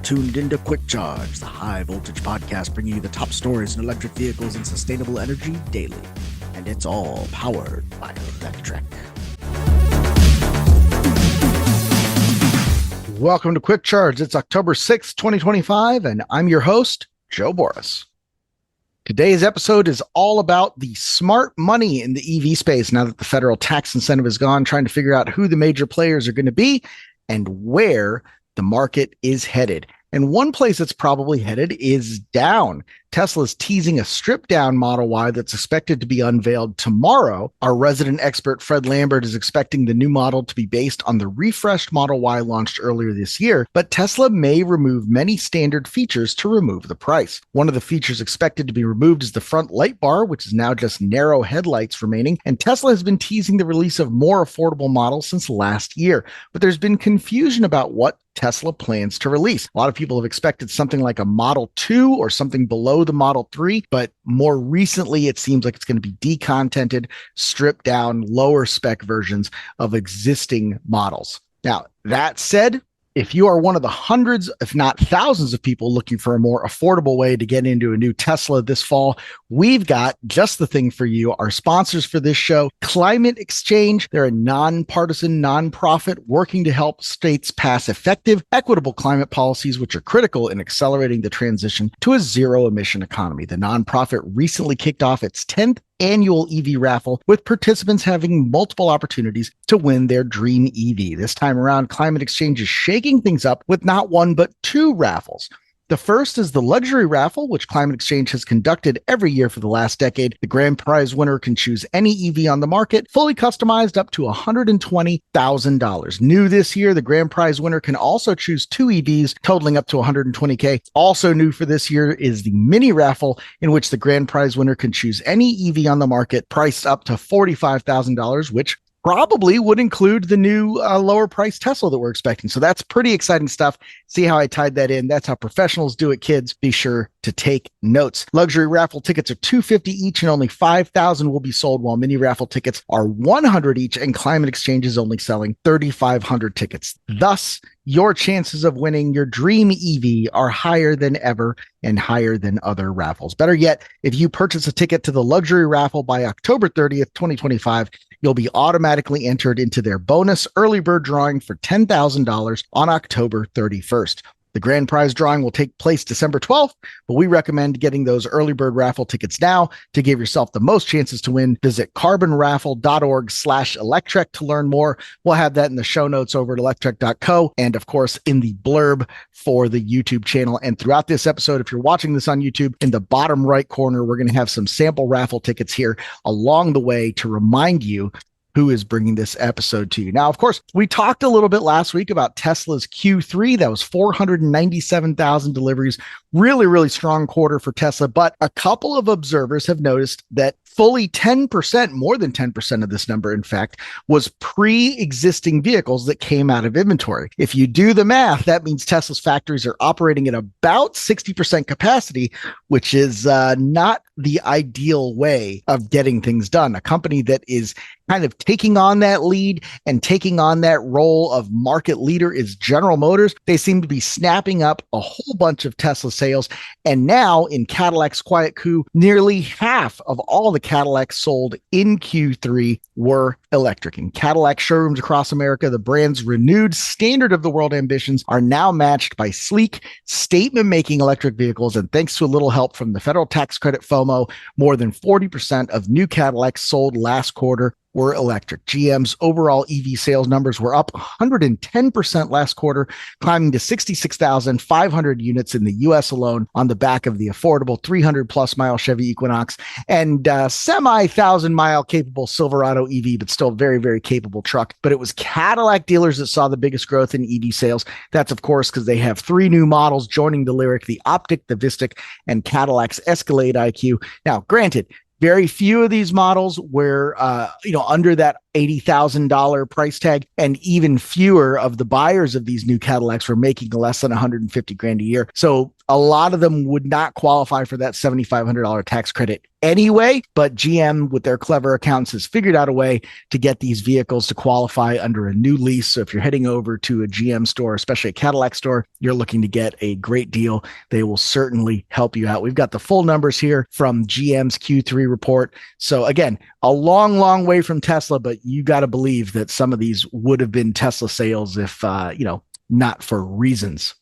tuned into Quick Charge, the high voltage podcast bringing you the top stories in electric vehicles and sustainable energy daily. And it's all powered by Electrek. Welcome to Quick Charge. It's October 6th, 2025, and I'm your host, Joe Boris. Today's episode is all about the smart money in the EV space now that the federal tax incentive is gone, trying to figure out who the major players are going to be and where the market is headed. And one place it's probably headed is down. Tesla's teasing a stripped-down Model Y that's expected to be unveiled tomorrow. Our resident expert, Fred Lambert, is expecting the new model to be based on the refreshed Model Y launched earlier this year, but Tesla may remove many standard features to remove the price. One of the features expected to be removed is the front light bar, which is now just narrow headlights remaining, and Tesla has been teasing the release of more affordable models since last year, but there's been confusion about what Tesla plans to release. A lot of people have expected something like a Model 2 or something below the Model 3, but more recently it seems like it's going to be decontented, stripped down, lower spec versions of existing models. Now, that said, if you are one of the hundreds, if not thousands of people looking for a more affordable way to get into a new Tesla this fall, we've got just the thing for you. Our sponsors for this show, Climate Exchange. They're a nonpartisan nonprofit working to help states pass effective, equitable climate policies, which are critical in accelerating the transition to a zero-emission economy. The nonprofit recently kicked off its 10th annual EV raffle, with participants having multiple opportunities to win their dream EV. This time around, Climate Exchange is shaking things up with not one but two raffles. The first is the luxury raffle, which Climate Exchange has conducted every year for the last decade. The grand prize winner can choose any EV on the market, fully customized up to $120,000. New this year, the grand prize winner can also choose two EVs totaling up to $120K. Also new for this year is the mini raffle, in which the grand prize winner can choose any EV on the market priced up to $45,000, which probably would include the new lower price Tesla that we're expecting. So that's pretty exciting stuff. See how I tied that in? That's how professionals do it, kids. Be sure to take notes. Luxury raffle tickets are $250 each and only 5,000 will be sold, while mini raffle tickets are $100 each, and Climate Exchange is only selling 3,500 tickets. Thus, your chances of winning your dream EV are higher than ever and higher than other raffles. Better yet, if you purchase a ticket to the luxury raffle by October 30th, 2025, you'll be automatically entered into their bonus early bird drawing for $10,000 on October 31st. The grand prize drawing will take place December 12th, but we recommend getting those early bird raffle tickets now to give yourself the most chances to win. Visit carbonraffle.org/Electrek to learn more. We'll have that in the show notes over at electrek.co, and of course in the blurb for the YouTube channel. And throughout this episode, if you're watching this on YouTube, in the bottom right corner, we're going to have some sample raffle tickets here along the way to remind you who is bringing this episode to you. Now, of course, we talked a little bit last week about Tesla's Q3. That was 497,000 deliveries. Really, really strong quarter for Tesla. But a couple of observers have noticed that fully 10%, more than 10% of this number, in fact, was pre-existing vehicles that came out of inventory. If you do the math, that means Tesla's factories are operating at about 60% capacity, which is not the ideal way of getting things done. A company that is kind of taking on that lead and taking on that role of market leader is General Motors. They seem to be snapping up a whole bunch of Tesla sales. And now in Cadillac's quiet coup, nearly half of all the Cadillacs sold in Q3 were electric. In Cadillac showrooms across America, the brand's renewed standard of the world ambitions are now matched by sleek, statement-making electric vehicles. And thanks to a little help from the federal tax credit FOMO, more than 40% of new Cadillacs sold last quarter were electric. GM's overall EV sales numbers were up 110% last quarter, climbing to 66,500 units in the US alone on the back of the affordable 300-plus mile Chevy Equinox and semi-1,000-mile capable Silverado EV, but still very, very capable truck. But it was Cadillac dealers that saw the biggest growth in EV sales. That's, of course, because they have three new models joining the Lyriq: the Optiq, the Vistic, and Cadillac's Escalade IQ. Now, granted, very few of these models were, under that $80,000 price tag, and even fewer of the buyers of these new Cadillacs were making less than 150 grand a year. So a lot of them would not qualify for that $7,500 tax credit anyway, but GM, with their clever accounts, has figured out a way to get these vehicles to qualify under a new lease. So if you're heading over to a GM store, especially a Cadillac store, you're looking to get a great deal. They will certainly help you out. We've got the full numbers here from GM's Q3 report. So again, a long, long way from Tesla, but you got to believe that some of these would have been Tesla sales if, not for reasons.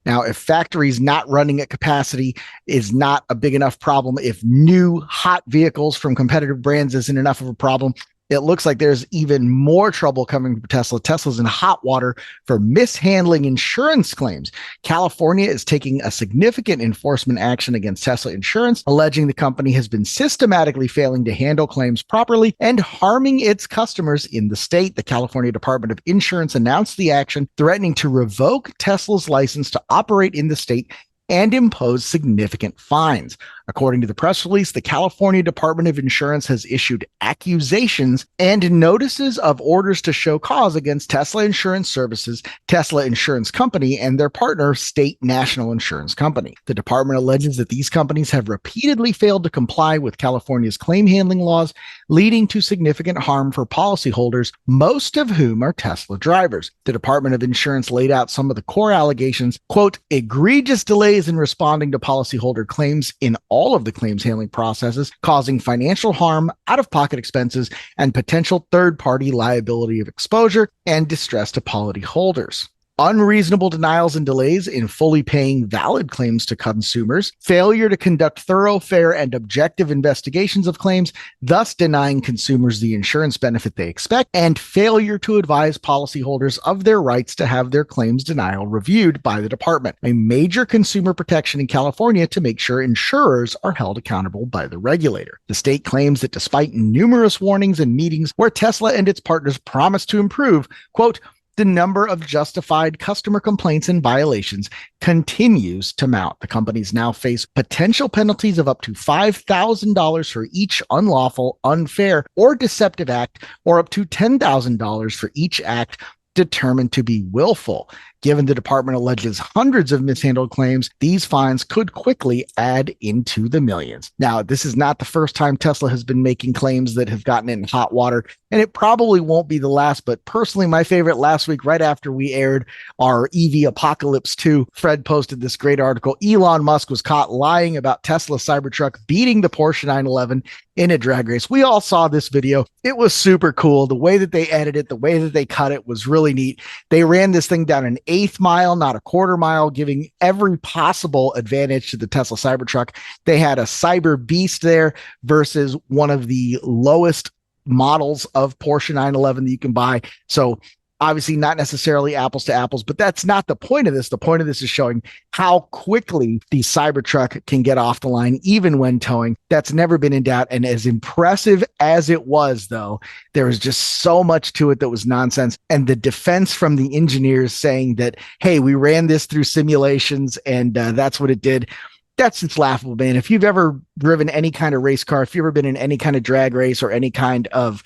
Now, if factories not running at capacity is not a big enough problem, if new hot vehicles from competitive brands isn't enough of a problem, it looks like there's even more trouble coming from Tesla. Tesla's in hot water for mishandling insurance claims. California is taking a significant enforcement action against Tesla Insurance, alleging the company has been systematically failing to handle claims properly and harming its customers in the state. The California Department of Insurance announced the action, threatening to revoke Tesla's license to operate in the state and impose significant fines. According to the press release, the California Department of Insurance has issued accusations and notices of orders to show cause against Tesla Insurance Services, Tesla Insurance Company, and their partner, State National Insurance Company. The department alleges that these companies have repeatedly failed to comply with California's claim handling laws, leading to significant harm for policyholders, most of whom are Tesla drivers. The Department of Insurance laid out some of the core allegations, quote, egregious delays in responding to policyholder claims in all of the claims handling processes, causing financial harm, out-of-pocket expenses, and potential third-party liability of exposure and distress to policyholders. Unreasonable denials and delays in fully paying valid claims to consumers, failure to conduct thorough, fair, and objective investigations of claims, thus denying consumers the insurance benefit they expect, and failure to advise policyholders of their rights to have their claims denial reviewed by the department, a major consumer protection in California to make sure insurers are held accountable by the regulator. The state claims that despite numerous warnings and meetings where Tesla and its partners promised to improve, quote, the number of justified customer complaints and violations continues to mount. The companies now face potential penalties of up to $5,000 for each unlawful, unfair, or deceptive act, or up to $10,000 for each act determined to be willful. Given the department alleges hundreds of mishandled claims, these fines could quickly add into the millions. Now, this is not the first time Tesla has been making claims that have gotten in hot water, and it probably won't be the last, but personally, my favorite last week, right after we aired our EV Apocalypse 2, Fred posted this great article. Elon Musk was caught lying about Tesla Cybertruck beating the Porsche 911 in a drag race. We all saw this video. It was super cool. The way that they edited it, the way that they cut it was really neat. They ran this thing down an eighth mile, not a quarter mile, giving every possible advantage to the Tesla Cybertruck. They had a Cyber Beast there versus one of the lowest models of Porsche 911 that you can buy. So obviously not necessarily apples to apples, but that's not the point of this. The point of this is showing how quickly the Cybertruck can get off the line, even when towing. That's never been in doubt. And as impressive as it was, though, there was just so much to it that was nonsense. And the defense from the engineers saying that, hey, we ran this through simulations and that's what it did. That's just laughable, man. If you've ever driven any kind of race car, if you've ever been in any kind of drag race or any kind of,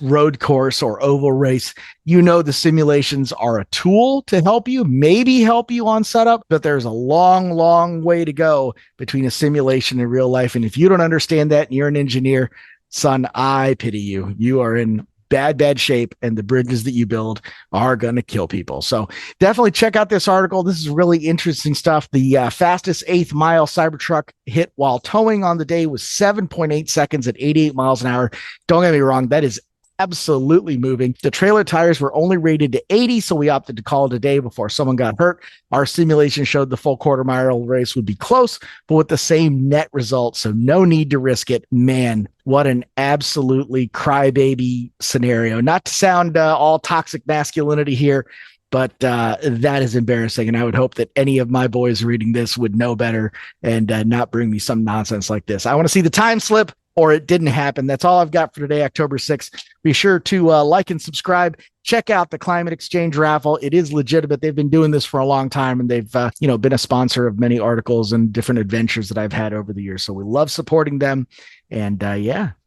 road course or oval race, the simulations are a tool to maybe help you on setup, but there's a long, long way to go between a simulation and real life. And if you don't understand that and you're an engineer, son, I pity you. You are in bad shape, and the bridges that you build are going to kill people. So definitely check out this article. This is really interesting stuff. The fastest eighth mile Cybertruck hit while towing on the day was 7.8 seconds at 88 miles an hour. Don't get me wrong, that is absolutely moving. The trailer tires were only rated to 80, so we opted to call it a day before someone got hurt. Our simulation showed the full quarter mile race would be close, but with the same net result, so no need to risk it. Man, what an absolutely crybaby scenario. Not to sound all toxic masculinity here, but that is embarrassing. And I would hope that any of my boys reading this would know better and not bring me some nonsense like this. I want to see the time slip, or it didn't happen. That's all I've got for today, October 6th. Be sure to like and subscribe. Check out the Climate Exchange raffle. It is legitimate. They've been doing this for a long time, and they've been a sponsor of many articles and different adventures that I've had over the years. So we love supporting them. And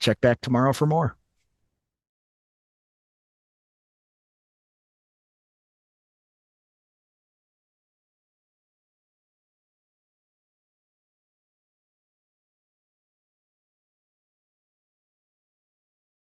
check back tomorrow for more.